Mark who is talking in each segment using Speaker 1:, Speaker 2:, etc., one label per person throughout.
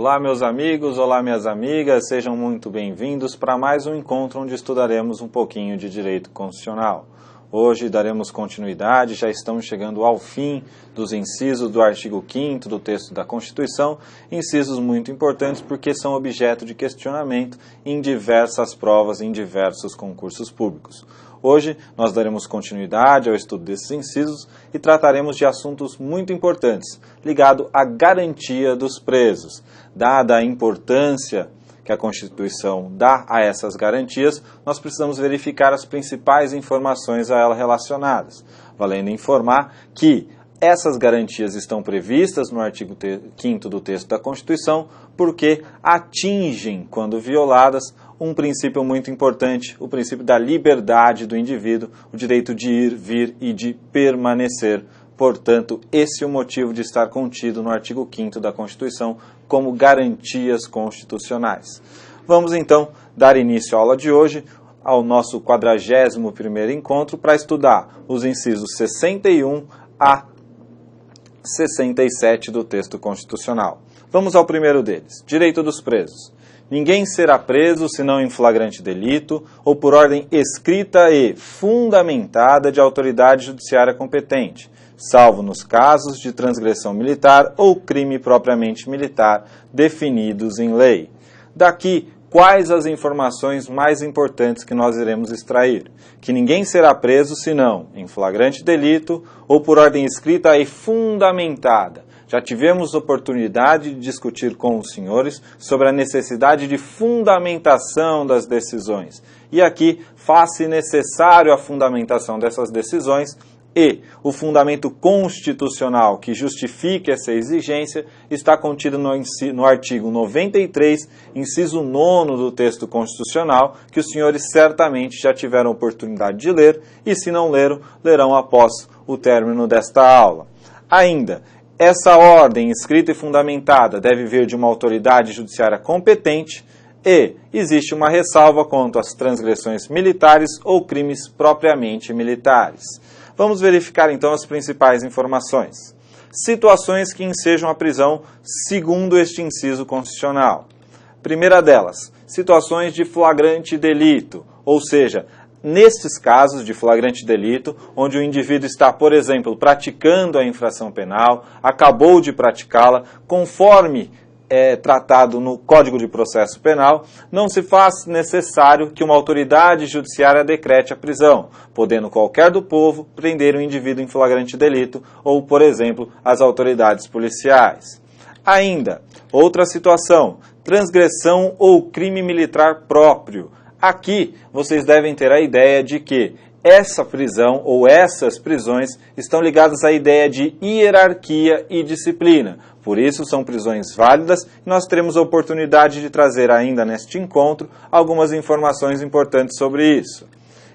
Speaker 1: Olá meus amigos, olá minhas amigas, sejam muito bem-vindos para mais um encontro onde estudaremos um pouquinho de Direito Constitucional. Hoje daremos continuidade, já estamos chegando ao fim dos incisos do artigo 5º do texto da Constituição, incisos muito importantes porque são objeto de questionamento em diversas provas, em diversos concursos públicos. Hoje nós daremos continuidade ao estudo desses incisos e trataremos de assuntos muito importantes, ligados à garantia dos presos. Dada a importância que a Constituição dá a essas garantias, nós precisamos verificar as principais informações a ela relacionadas, valendo informar que essas garantias estão previstas no artigo 5º do texto da Constituição porque atingem, quando violadas, um princípio muito importante, o princípio da liberdade do indivíduo, o direito de ir, vir e de permanecer. Portanto, esse é o motivo de estar contido no artigo 5º da Constituição como garantias constitucionais. Vamos então dar início à aula de hoje, ao nosso 41º encontro, para estudar os incisos 61 a 67 do texto constitucional. Vamos ao primeiro deles, direito dos presos. Ninguém será preso senão em flagrante delito ou por ordem escrita e fundamentada de autoridade judiciária competente, salvo nos casos de transgressão militar ou crime propriamente militar definidos em lei. Daqui, quais as informações mais importantes que nós iremos extrair? Que ninguém será preso senão em flagrante delito ou por ordem escrita e fundamentada. Já tivemos oportunidade de discutir com os senhores sobre a necessidade de fundamentação das decisões. E aqui faz-se necessário a fundamentação dessas decisões e o fundamento constitucional que justifique essa exigência está contido no artigo 93, inciso 9 do texto constitucional, que os senhores certamente já tiveram oportunidade de ler e, se não leram, lerão após o término desta aula. Ainda, essa ordem escrita e fundamentada deve vir de uma autoridade judiciária competente e existe uma ressalva quanto às transgressões militares ou crimes propriamente militares. Vamos verificar então as principais informações. Situações que ensejam a prisão segundo este inciso constitucional. Primeira delas, situações de flagrante delito, ou seja, nestes casos de flagrante delito, onde o indivíduo está, por exemplo, praticando a infração penal, acabou de praticá-la, conforme tratado no Código de Processo Penal, não se faz necessário que uma autoridade judiciária decrete a prisão, podendo qualquer do povo prender o indivíduo em flagrante delito ou, por exemplo, as autoridades policiais. Ainda, outra situação, transgressão ou crime militar próprio. Aqui, vocês devem ter a ideia de que essa prisão ou essas prisões estão ligadas à ideia de hierarquia e disciplina. Por isso, são prisões válidas e nós teremos a oportunidade de trazer ainda neste encontro algumas informações importantes sobre isso.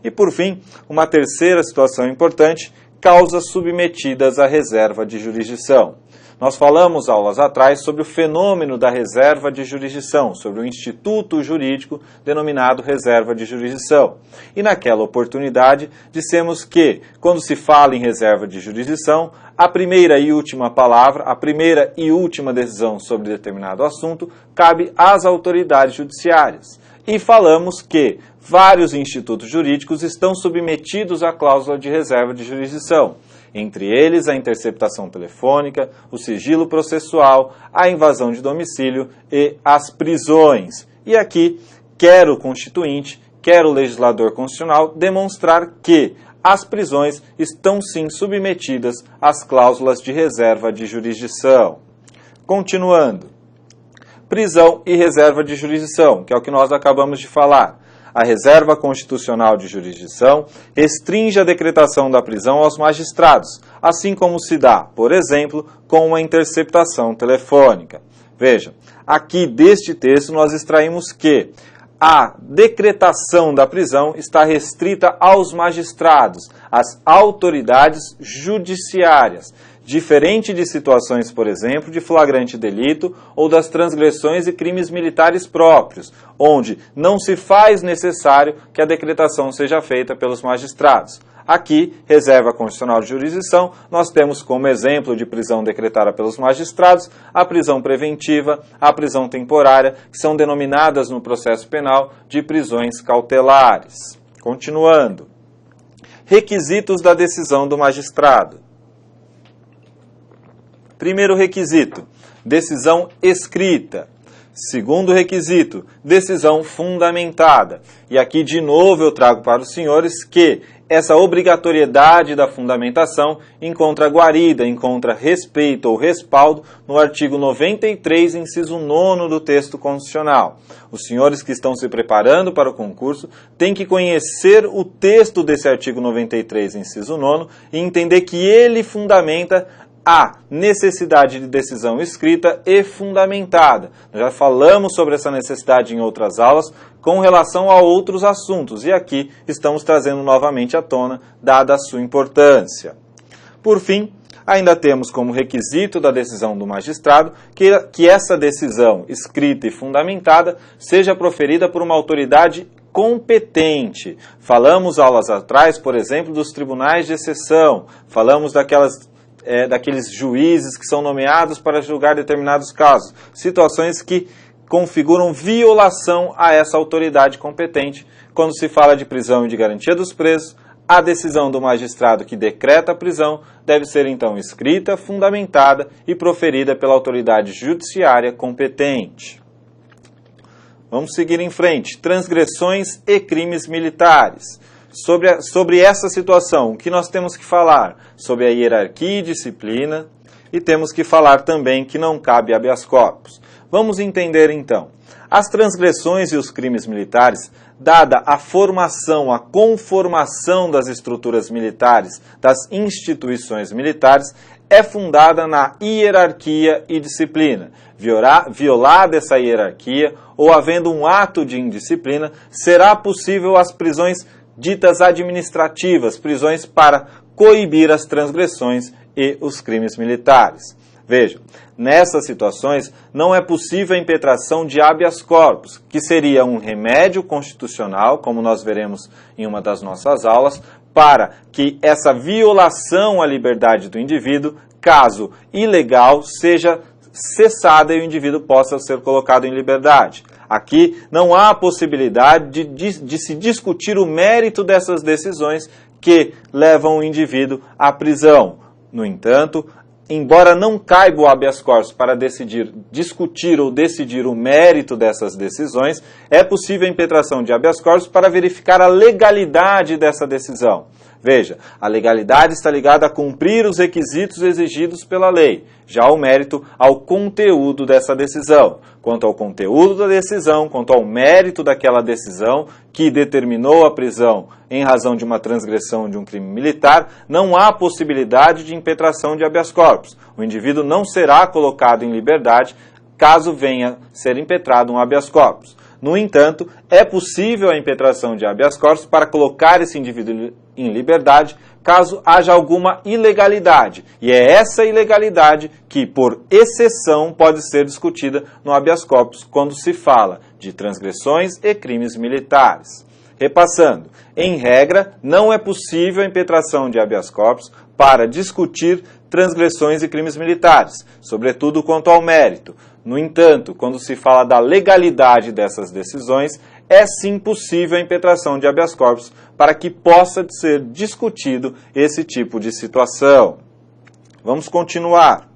Speaker 1: E por fim, uma terceira situação importante, causas submetidas à reserva de jurisdição. Nós falamos aulas atrás sobre o fenômeno da reserva de jurisdição, sobre o instituto jurídico denominado reserva de jurisdição. E naquela oportunidade dissemos que, quando se fala em reserva de jurisdição, a primeira e última palavra, a primeira e última decisão sobre determinado assunto cabe às autoridades judiciárias. E falamos que vários institutos jurídicos estão submetidos à cláusula de reserva de jurisdição. Entre eles, a interceptação telefônica, o sigilo processual, a invasão de domicílio e as prisões. E aqui, quer o constituinte, quer o legislador constitucional demonstrar que as prisões estão sim submetidas às cláusulas de reserva de jurisdição. Continuando. Prisão e reserva de jurisdição, que é o que nós acabamos de falar. A reserva constitucional de jurisdição restringe a decretação da prisão aos magistrados, assim como se dá, por exemplo, com uma interceptação telefônica. Veja, aqui deste texto nós extraímos que a decretação da prisão está restrita aos magistrados, às autoridades judiciárias. diferente de situações, por exemplo, de flagrante delito ou das transgressões e crimes militares próprios, onde não se faz necessário que a decretação seja feita pelos magistrados. Aqui, reserva constitucional de jurisdição, nós temos como exemplo de prisão decretada pelos magistrados a prisão preventiva, a prisão temporária, que são denominadas no processo penal de prisões cautelares. Continuando. Requisitos da decisão do magistrado. Primeiro requisito, decisão escrita. Segundo requisito, decisão fundamentada. E aqui, de novo, eu trago para os senhores que essa obrigatoriedade da fundamentação encontra guarida, encontra respeito ou respaldo no artigo 93, inciso 9 do texto constitucional. Os senhores que estão se preparando para o concurso têm que conhecer o texto desse artigo 93, inciso 9, e entender que ele fundamenta a necessidade de decisão escrita e fundamentada. Nós já falamos sobre essa necessidade em outras aulas com relação a outros assuntos, e aqui estamos trazendo novamente à tona, dada a sua importância. Por fim, ainda temos como requisito da decisão do magistrado que essa decisão escrita e fundamentada seja proferida por uma autoridade competente. Falamos aulas atrás, por exemplo, dos tribunais de exceção, falamos daqueles juízes que são nomeados para julgar determinados casos, situações que configuram violação a essa autoridade competente. Quando se fala de prisão e de garantia dos presos, a decisão do magistrado que decreta a prisão deve ser então escrita, fundamentada e proferida pela autoridade judiciária competente. Vamos seguir em frente. Transgressões e crimes militares. Sobre essa situação, o que nós temos que falar? Sobre a hierarquia e disciplina, e temos que falar também que não cabe habeas corpus. Vamos entender então. As transgressões e os crimes militares, dada a formação, a conformação das estruturas militares, das instituições militares, é fundada na hierarquia e disciplina. Violada essa hierarquia, ou havendo um ato de indisciplina, será possível as prisões ditas administrativas, prisões para coibir as transgressões e os crimes militares. Vejam, nessas situações não é possível a impetração de habeas corpus, que seria um remédio constitucional, como nós veremos em uma das nossas aulas, para que essa violação à liberdade do indivíduo, caso ilegal, seja cessada e o indivíduo possa ser colocado em liberdade. Aqui não há possibilidade de se discutir o mérito dessas decisões que levam o indivíduo à prisão. No entanto, embora não caiba o habeas corpus para discutir ou decidir o mérito dessas decisões, é possível a impetração de habeas corpus para verificar a legalidade dessa decisão. Veja, a legalidade está ligada a cumprir os requisitos exigidos pela lei, já o mérito ao conteúdo dessa decisão. Quanto ao conteúdo da decisão, quanto ao mérito daquela decisão que determinou a prisão em razão de uma transgressão de um crime militar, não há possibilidade de impetração de habeas corpus. O indivíduo não será colocado em liberdade caso venha ser impetrado um habeas corpus. No entanto, é possível a impetração de habeas corpus para colocar esse indivíduo em liberdade caso haja alguma ilegalidade. E é essa ilegalidade que, por exceção, pode ser discutida no habeas corpus quando se fala de transgressões e crimes militares. Repassando, em regra, não é possível a impetração de habeas corpus para discutir transgressões e crimes militares, sobretudo quanto ao mérito. No entanto, quando se fala da legalidade dessas decisões, é sim possível a impetração de habeas corpus para que possa ser discutido esse tipo de situação. Vamos continuar.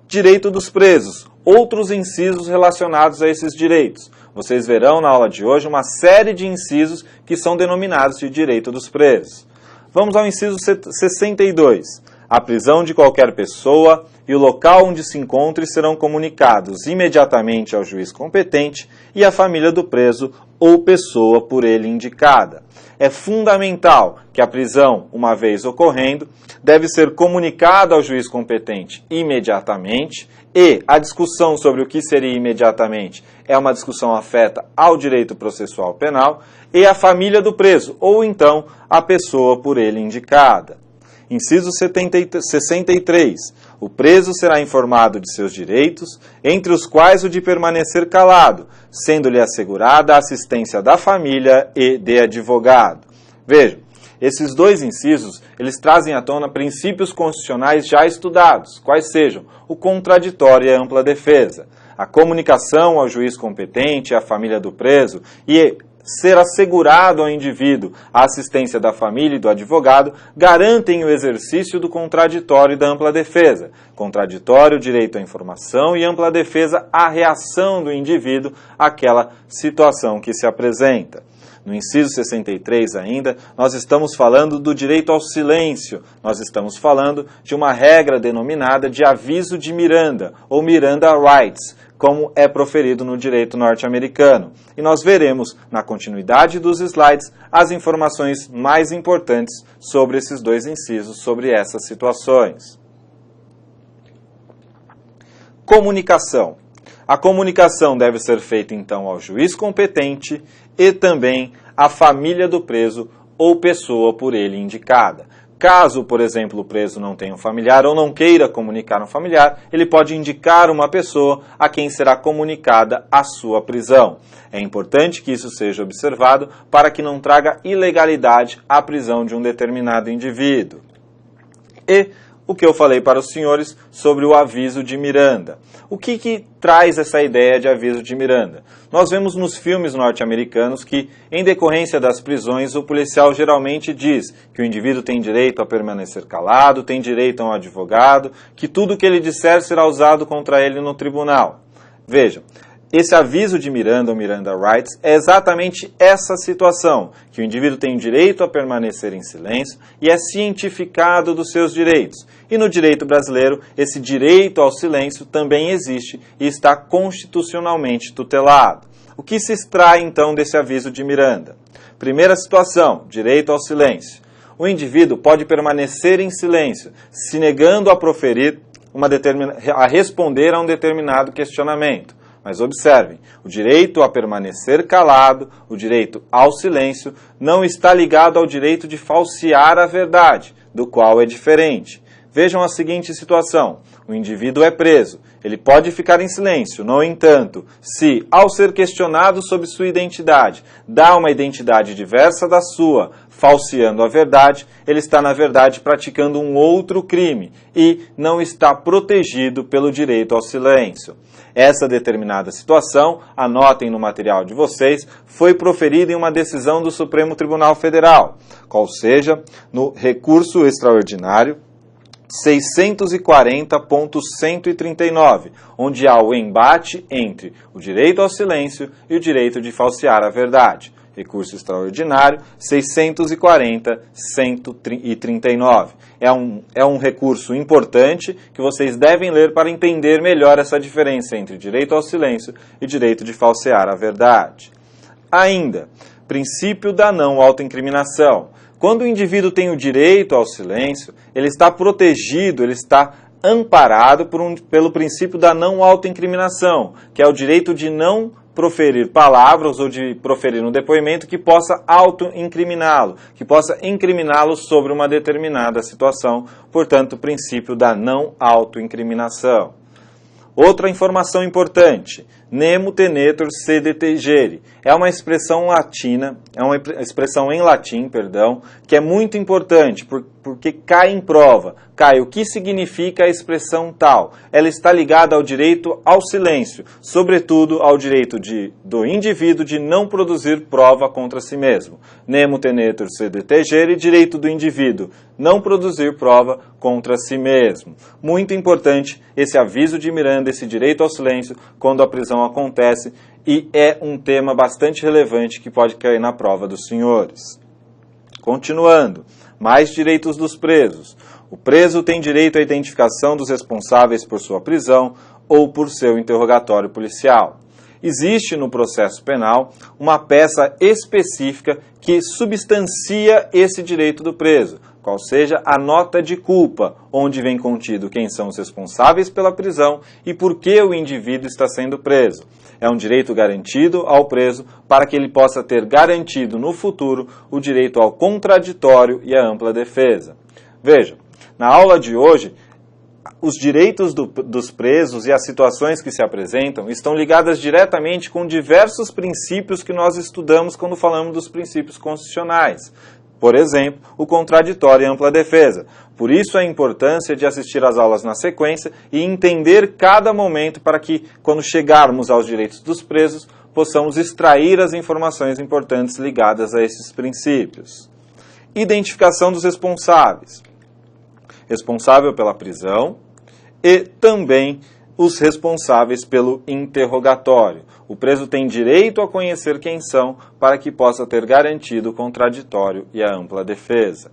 Speaker 1: Direito dos presos. Outros incisos relacionados a esses direitos. Vocês verão na aula de hoje uma série de incisos que são denominados de direito dos presos. Vamos ao inciso 62. A prisão de qualquer pessoa e o local onde se encontre serão comunicados imediatamente ao juiz competente e à família do preso ou pessoa por ele indicada. É fundamental que a prisão, uma vez ocorrendo, deve ser comunicada ao juiz competente imediatamente, e a discussão sobre o que seria imediatamente é uma discussão afeta ao direito processual penal, e à família do preso, ou então à pessoa por ele indicada. Inciso 63. O preso será informado de seus direitos, entre os quais o de permanecer calado, sendo-lhe assegurada a assistência da família e de advogado. Vejam, esses dois incisos, eles trazem à tona princípios constitucionais já estudados, quais sejam o contraditório e a ampla defesa, a comunicação ao juiz competente e à família do preso e ser assegurado ao indivíduo a assistência da família e do advogado, garantem o exercício do contraditório e da ampla defesa. Contraditório, direito à informação, e ampla defesa, a reação do indivíduo àquela situação que se apresenta. No inciso 63 ainda, nós estamos falando do direito ao silêncio. Nós estamos falando de uma regra denominada de aviso de Miranda, ou Miranda Rights, como é proferido no direito norte-americano. E nós veremos, na continuidade dos slides, as informações mais importantes sobre esses dois incisos, sobre essas situações. Comunicação. A comunicação deve ser feita, então, ao juiz competente e também à família do preso ou pessoa por ele indicada. Caso, por exemplo, o preso não tenha um familiar ou não queira comunicar um familiar, ele pode indicar uma pessoa a quem será comunicada a sua prisão. É importante que isso seja observado para que não traga ilegalidade à prisão de um determinado indivíduo. E o que eu falei para os senhores sobre o aviso de Miranda. O que traz essa ideia de aviso de Miranda? Nós vemos nos filmes norte-americanos que, em decorrência das prisões, o policial geralmente diz que o indivíduo tem direito a permanecer calado, tem direito a um advogado, que tudo o que ele disser será usado contra ele no tribunal. Vejam, esse aviso de Miranda, ou Miranda Rights, é exatamente essa situação, que o indivíduo tem direito a permanecer em silêncio e é cientificado dos seus direitos. E no direito brasileiro, esse direito ao silêncio também existe e está constitucionalmente tutelado. O que se extrai, então, desse aviso de Miranda? Primeira situação, direito ao silêncio. O indivíduo pode permanecer em silêncio, se negando a proferir a responder a um determinado questionamento. Mas observem, o direito a permanecer calado, o direito ao silêncio, não está ligado ao direito de falsear a verdade, do qual é diferente. Vejam a seguinte situação: o indivíduo é preso, ele pode ficar em silêncio, no entanto, se, ao ser questionado sobre sua identidade, dá uma identidade diversa da sua, falseando a verdade, ele está, na verdade, praticando um outro crime e não está protegido pelo direito ao silêncio. Essa determinada situação, anotem no material de vocês, foi proferida em uma decisão do Supremo Tribunal Federal, qual seja, no recurso extraordinário 640.139, onde há o embate entre o direito ao silêncio e o direito de falsear a verdade. Recurso extraordinário 640.139. É um recurso importante que vocês devem ler para entender melhor essa diferença entre direito ao silêncio e direito de falsear a verdade. Ainda, princípio da não autoincriminação. Quando o indivíduo tem o direito ao silêncio, ele está protegido, ele está amparado pelo princípio da não autoincriminação, que é o direito de não proferir palavras ou de proferir um depoimento que possa autoincriminá-lo, que possa incriminá-lo sobre uma determinada situação, portanto, o princípio da não autoincriminação. Outra informação importante, nemo tenetur sede tegere, é uma expressão latina, que é muito importante, porque cai em prova. Cai, o que significa a expressão tal? Ela está ligada ao direito ao silêncio, sobretudo ao direito do indivíduo de não produzir prova contra si mesmo. Nemo tenetur sede tegere, direito do indivíduo, não produzir prova contra si mesmo. Muito importante esse aviso de Miranda, esse direito ao silêncio, quando a prisão acontece, e é um tema bastante relevante que pode cair na prova dos senhores. Continuando, mais direitos dos presos. O preso tem direito à identificação dos responsáveis por sua prisão ou por seu interrogatório policial. Existe no processo penal uma peça específica que substancia esse direito do preso, qual seja a nota de culpa, onde vem contido quem são os responsáveis pela prisão e por que o indivíduo está sendo preso. É um direito garantido ao preso para que ele possa ter garantido no futuro o direito ao contraditório e à ampla defesa. Veja, na aula de hoje, os direitos dos presos e as situações que se apresentam estão ligadas diretamente com diversos princípios que nós estudamos quando falamos dos princípios constitucionais. Por exemplo, o contraditório e ampla defesa. Por isso a importância de assistir às aulas na sequência e entender cada momento para que, quando chegarmos aos direitos dos presos, possamos extrair as informações importantes ligadas a esses princípios. Identificação dos responsáveis. Responsável pela prisão e também os responsáveis pelo interrogatório. O preso tem direito a conhecer quem são para que possa ter garantido o contraditório e a ampla defesa.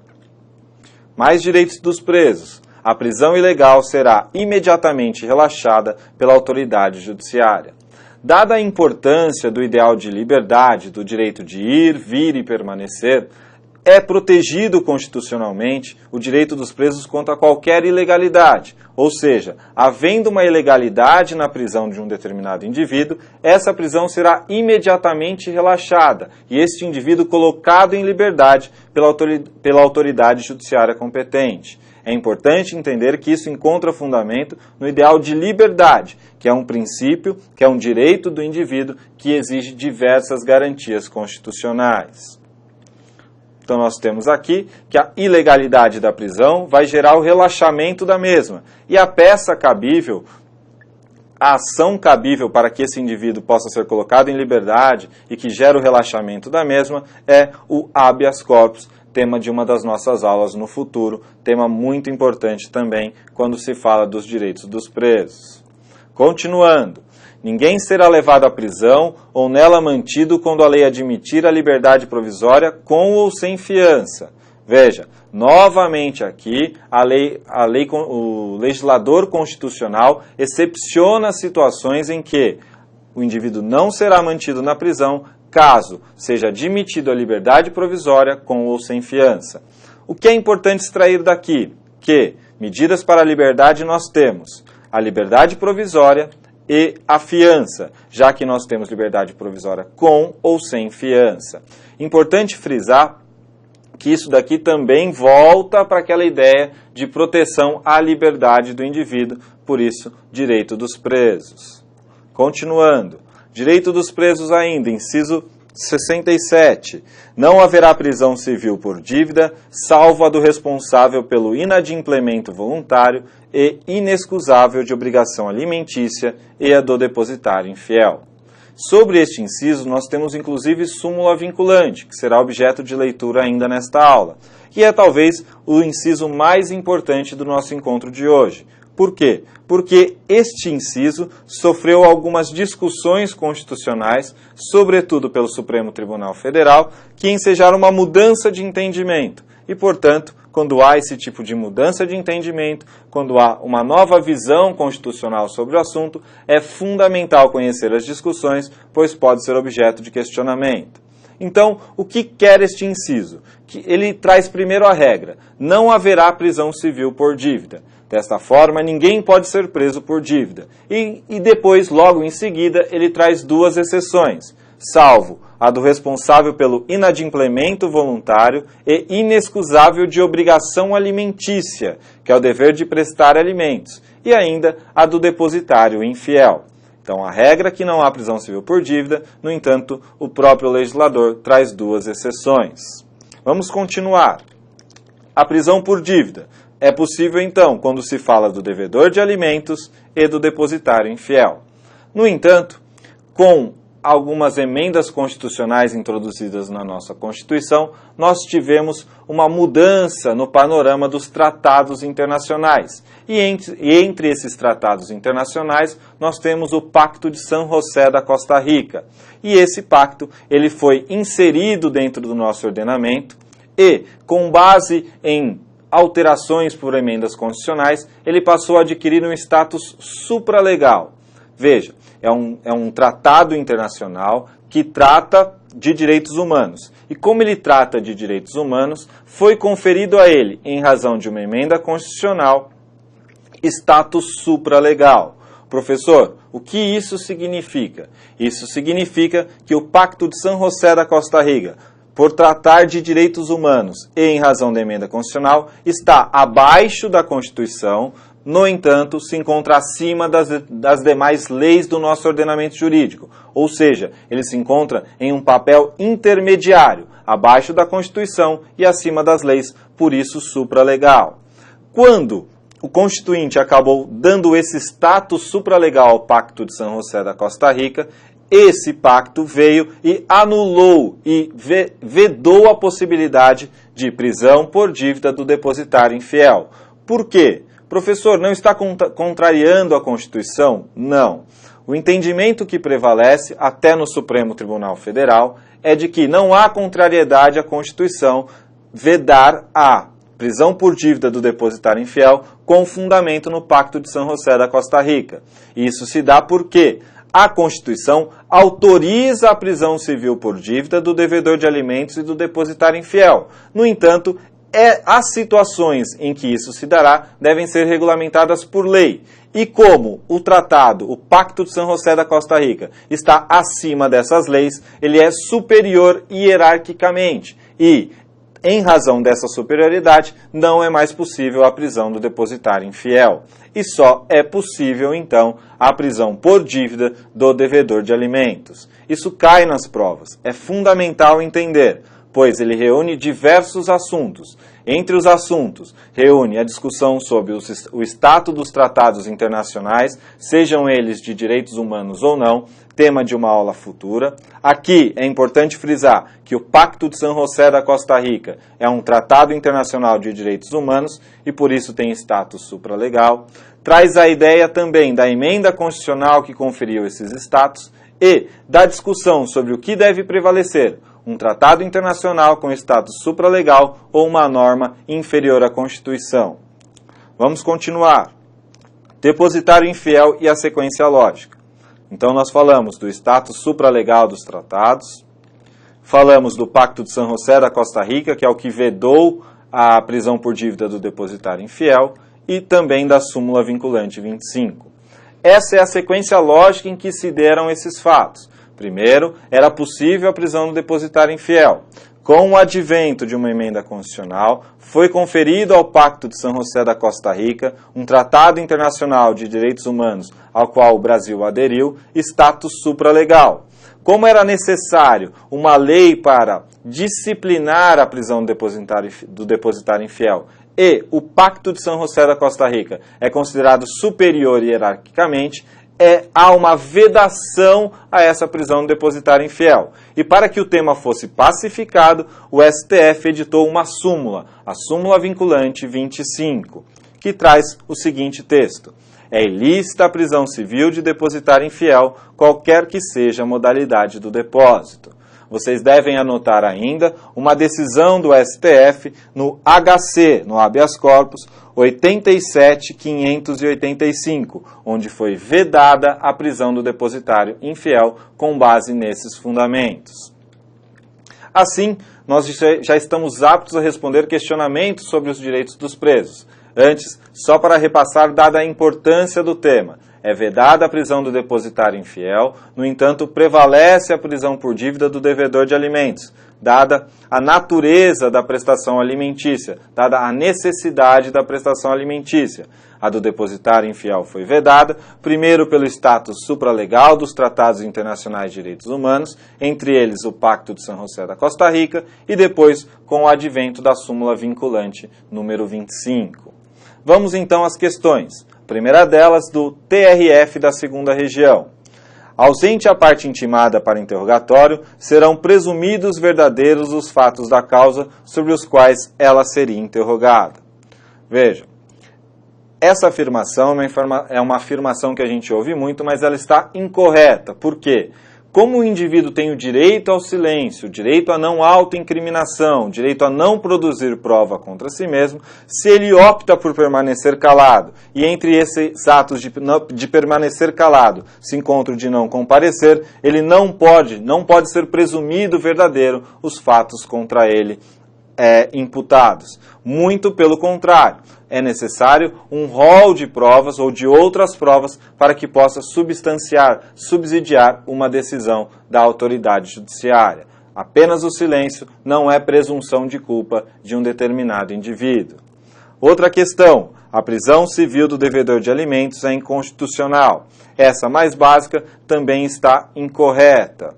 Speaker 1: Mais direitos dos presos. A prisão ilegal será imediatamente relaxada pela autoridade judiciária. Dada a importância do ideal de liberdade, do direito de ir, vir e permanecer, é protegido constitucionalmente o direito dos presos quanto a qualquer ilegalidade. Ou seja, havendo uma ilegalidade na prisão de um determinado indivíduo, essa prisão será imediatamente relaxada e este indivíduo colocado em liberdade pela autoridade judiciária competente. É importante entender que isso encontra fundamento no ideal de liberdade, que é um princípio, que é um direito do indivíduo que exige diversas garantias constitucionais. Então nós temos aqui que a ilegalidade da prisão vai gerar o relaxamento da mesma. E a peça cabível, a ação cabível para que esse indivíduo possa ser colocado em liberdade e que gera o relaxamento da mesma é o habeas corpus, tema de uma das nossas aulas no futuro, tema muito importante também quando se fala dos direitos dos presos. Continuando. Ninguém será levado à prisão ou nela mantido quando a lei admitir a liberdade provisória com ou sem fiança. Veja, novamente aqui, o legislador constitucional excepciona situações em que o indivíduo não será mantido na prisão caso seja admitido a liberdade provisória com ou sem fiança. O que é importante extrair daqui? Que medidas para a liberdade nós temos a liberdade provisória e a fiança, já que nós temos liberdade provisória com ou sem fiança. Importante frisar que isso daqui também volta para aquela ideia de proteção à liberdade do indivíduo, por isso, direito dos presos. Continuando, direito dos presos ainda, inciso 67. Não haverá prisão civil por dívida, salvo a do responsável pelo inadimplemento voluntário e inexcusável de obrigação alimentícia e a do depositário infiel. Sobre este inciso, nós temos inclusive súmula vinculante, que será objeto de leitura ainda nesta aula, e é talvez o inciso mais importante do nosso encontro de hoje. Por quê? Porque este inciso sofreu algumas discussões constitucionais, sobretudo pelo Supremo Tribunal Federal, que ensejaram uma mudança de entendimento. E, portanto, quando há esse tipo de mudança de entendimento, quando há uma nova visão constitucional sobre o assunto, é fundamental conhecer as discussões, pois pode ser objeto de questionamento. Então, o que quer este inciso? Que ele traz primeiro a regra: não haverá prisão civil por dívida. Desta forma, ninguém pode ser preso por dívida. E depois, logo em seguida, ele traz duas exceções, salvo a do responsável pelo inadimplemento voluntário e inexcusável de obrigação alimentícia, que é o dever de prestar alimentos, e ainda a do depositário infiel. Então, a regra é que não há prisão civil por dívida, no entanto, o próprio legislador traz duas exceções. Vamos continuar. A prisão por dívida é possível, então, quando se fala do devedor de alimentos e do depositário infiel. No entanto, com algumas emendas constitucionais introduzidas na nossa Constituição, nós tivemos uma mudança no panorama dos tratados internacionais. E entre esses tratados internacionais, nós temos o Pacto de San José da Costa Rica. E esse pacto ele foi inserido dentro do nosso ordenamento e, com base em alterações por emendas constitucionais, ele passou a adquirir um status supralegal. Veja, é um tratado internacional que trata de direitos humanos. E como ele trata de direitos humanos, foi conferido a ele, em razão de uma emenda constitucional, status supralegal. Professor, o que isso significa? Isso significa que o Pacto de San José da Costa Rica por tratar de direitos humanos e em razão da emenda constitucional, está abaixo da Constituição, no entanto, se encontra acima das demais leis do nosso ordenamento jurídico, ou seja, ele se encontra em um papel intermediário, abaixo da Constituição e acima das leis, por isso supralegal. Quando o Constituinte acabou dando esse status supralegal ao Pacto de São José da Costa Rica, esse pacto veio e anulou e vedou a possibilidade de prisão por dívida do depositário infiel. Por quê? Professor, não está contrariando a Constituição? Não. O entendimento que prevalece, até no Supremo Tribunal Federal, é de que não há contrariedade à Constituição vedar a prisão por dívida do depositário infiel com fundamento no Pacto de São José da Costa Rica. Isso se dá porque a Constituição autoriza a prisão civil por dívida do devedor de alimentos e do depositário infiel. No entanto, as situações em que isso se dará devem ser regulamentadas por lei. E como o tratado, o Pacto de São José da Costa Rica, está acima dessas leis, ele é superior hierarquicamente. E, em razão dessa superioridade, não é mais possível a prisão do depositário infiel. E só é possível, então, a prisão por dívida do devedor de alimentos. Isso cai nas provas. É fundamental entender, pois ele reúne diversos assuntos. Entre os assuntos, reúne a discussão sobre o status dos tratados internacionais, sejam eles de direitos humanos ou não, tema de uma aula futura. Aqui é importante frisar que o Pacto de São José da Costa Rica é um tratado internacional de direitos humanos e por isso tem status supralegal. Traz a ideia também da emenda constitucional que conferiu esses status e da discussão sobre o que deve prevalecer, um tratado internacional com status supralegal ou uma norma inferior à Constituição. Vamos continuar. Depositário infiel e a sequência lógica. Então nós falamos do status supralegal dos tratados, falamos do Pacto de São José da Costa Rica, que é o que vedou a prisão por dívida do depositário infiel, e também da súmula vinculante 25. Essa é a sequência lógica em que se deram esses fatos. Primeiro, era possível a prisão do depositário infiel. Com o advento de uma emenda constitucional, foi conferido ao Pacto de São José da Costa Rica, um tratado internacional de direitos humanos ao qual o Brasil aderiu, status supralegal. Como era necessário uma lei para disciplinar a prisão do depositário infiel e o Pacto de São José da Costa Rica é considerado superior hierarquicamente, há uma vedação a essa prisão do depositário infiel. E para que o tema fosse pacificado, o STF editou uma súmula, a súmula vinculante 25, que traz o seguinte texto: é ilícita a prisão civil de depositário infiel, qualquer que seja a modalidade do depósito. Vocês devem anotar ainda uma decisão do STF no HC, no habeas corpus, 87.585, onde foi vedada a prisão do depositário infiel com base nesses fundamentos. Assim, nós já estamos aptos a responder questionamentos sobre os direitos dos presos. Antes, só para repassar, dada a importância do tema, é vedada a prisão do depositário infiel, no entanto, prevalece a prisão por dívida do devedor de alimentos, dada a natureza da prestação alimentícia, dada a necessidade da prestação alimentícia. A do depositário infiel foi vedada, primeiro pelo status supralegal dos tratados internacionais de direitos humanos, entre eles o Pacto de São José da Costa Rica, e depois com o advento da súmula vinculante número 25. Vamos então às questões. A primeira delas do TRF da segunda região. Ausente a parte intimada para interrogatório, serão presumidos verdadeiros os fatos da causa sobre os quais ela seria interrogada. Vejam, essa afirmação é uma afirmação que a gente ouve muito, mas ela está incorreta. Por quê? Como o indivíduo tem o direito ao silêncio, o direito à não autoincriminação, o direito a não produzir prova contra si mesmo, se ele opta por permanecer calado, e entre esses atos de permanecer calado se encontra o de não comparecer, ele não pode ser presumido verdadeiro os fatos contra ele imputados. Muito pelo contrário, é necessário um rol de provas ou de outras provas para que possa subsidiar uma decisão da autoridade judiciária. Apenas o silêncio não é presunção de culpa de um determinado indivíduo. Outra questão, a prisão civil do devedor de alimentos é inconstitucional. Essa mais básica também está incorreta.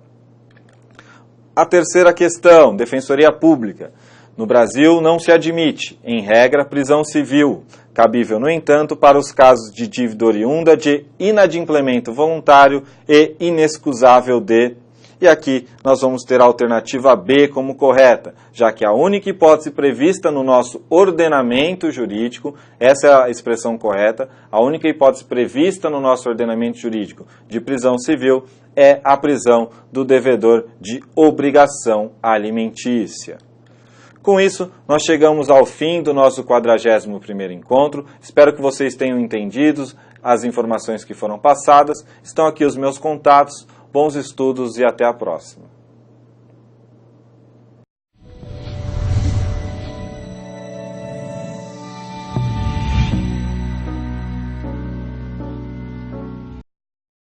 Speaker 1: A terceira questão, Defensoria Pública. No Brasil não se admite, em regra, prisão civil, cabível, no entanto, para os casos de dívida oriunda de inadimplemento voluntário e inexcusável de... E aqui nós vamos ter a alternativa B como correta, já que a única hipótese prevista no nosso ordenamento jurídico, essa é a expressão correta, a única hipótese prevista no nosso ordenamento jurídico de prisão civil é a prisão do devedor de obrigação alimentícia. Com isso, nós chegamos ao fim do nosso 41º encontro. Espero que vocês tenham entendido as informações que foram passadas. Estão aqui os meus contatos. Bons estudos e até a próxima.